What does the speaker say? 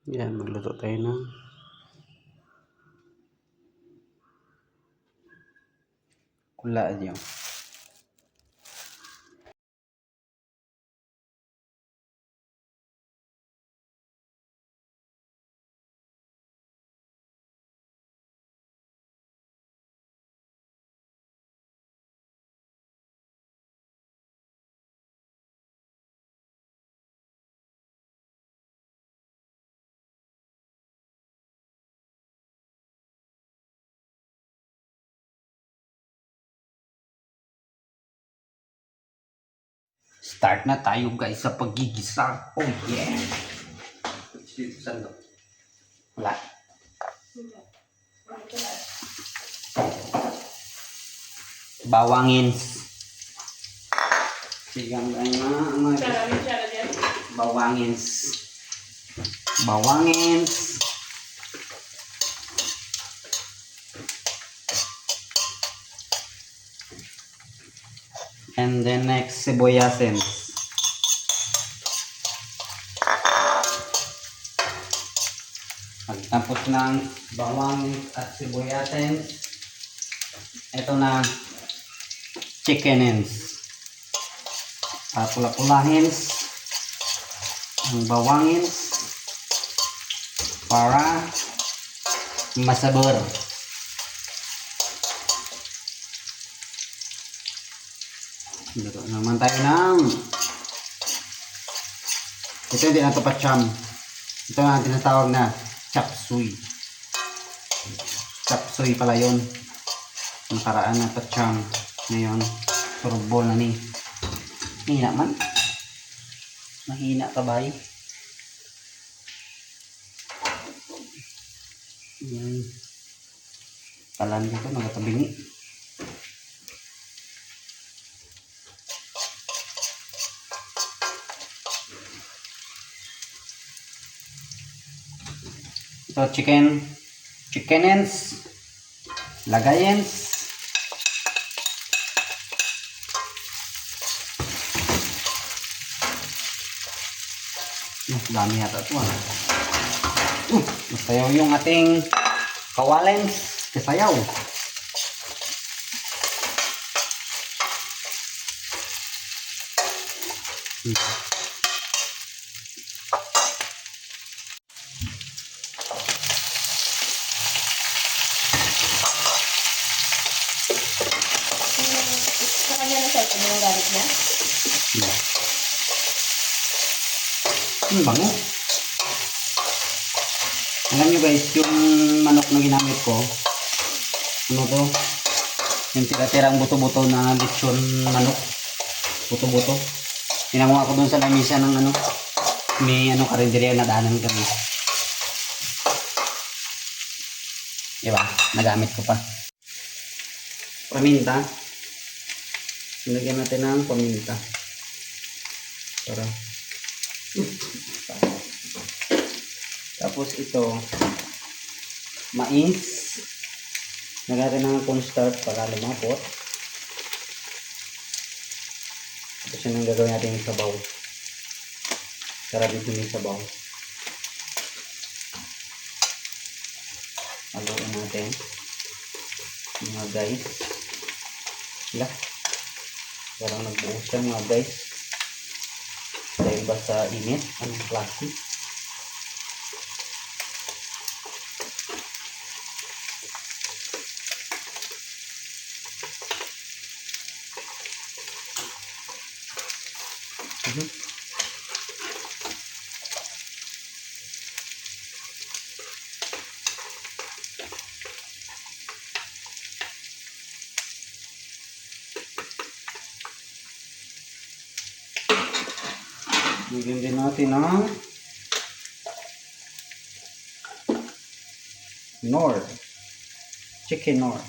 Yan, magluto tayo ng kula dyan. Start na tayo guys sa paggigisa. Oh yeah! Saan to? Wala. Bawangins. Sigang tayo mga bawangins. Bawangins. And then next, siboyasin. Pagtapos ng bawangins at siboyasin, ito na chickenins. Pula-pulahin ang bawangins para masabor. Luto naman tayo ng ito hindi na ito pacham. Ito ang tinatawag na chop suey. Chop suey pala yun. Ang paraan na pacham. Ngayon, turbol na ni. Hina man. Mahina kabay. Yan. Talan dito, nagatabingi. So chickenins, lagayens. Dami yata ito masayaw yung ating kawalens. Kasayaw. Sa kanya na sir, ano yung galit niya? Bango. Alam nyo guys, yung manok na ginamit ko, ano to? Yung tira-tirang buto-buto na lechon manok. Buto-buto. Tinanong ako dun sa lamisa ng ano, may ano karinderya na daanan kami. Diba? Nagamit ko pa. Paminta. Nilagyan natin ng paminta. Para. Tapos ito, mais. Nagkaroon ng cornstarch para lumapot. Tapos yun ang gagawin natin yung sabaw. Sarabit din yung sabaw. Haluin natin. Mga guys. Sila. Parang nagbuhos siya mga guys. Dahil ba sa init? Anong klase? Bigyan din natin ng Knorr. Chicken Knorr.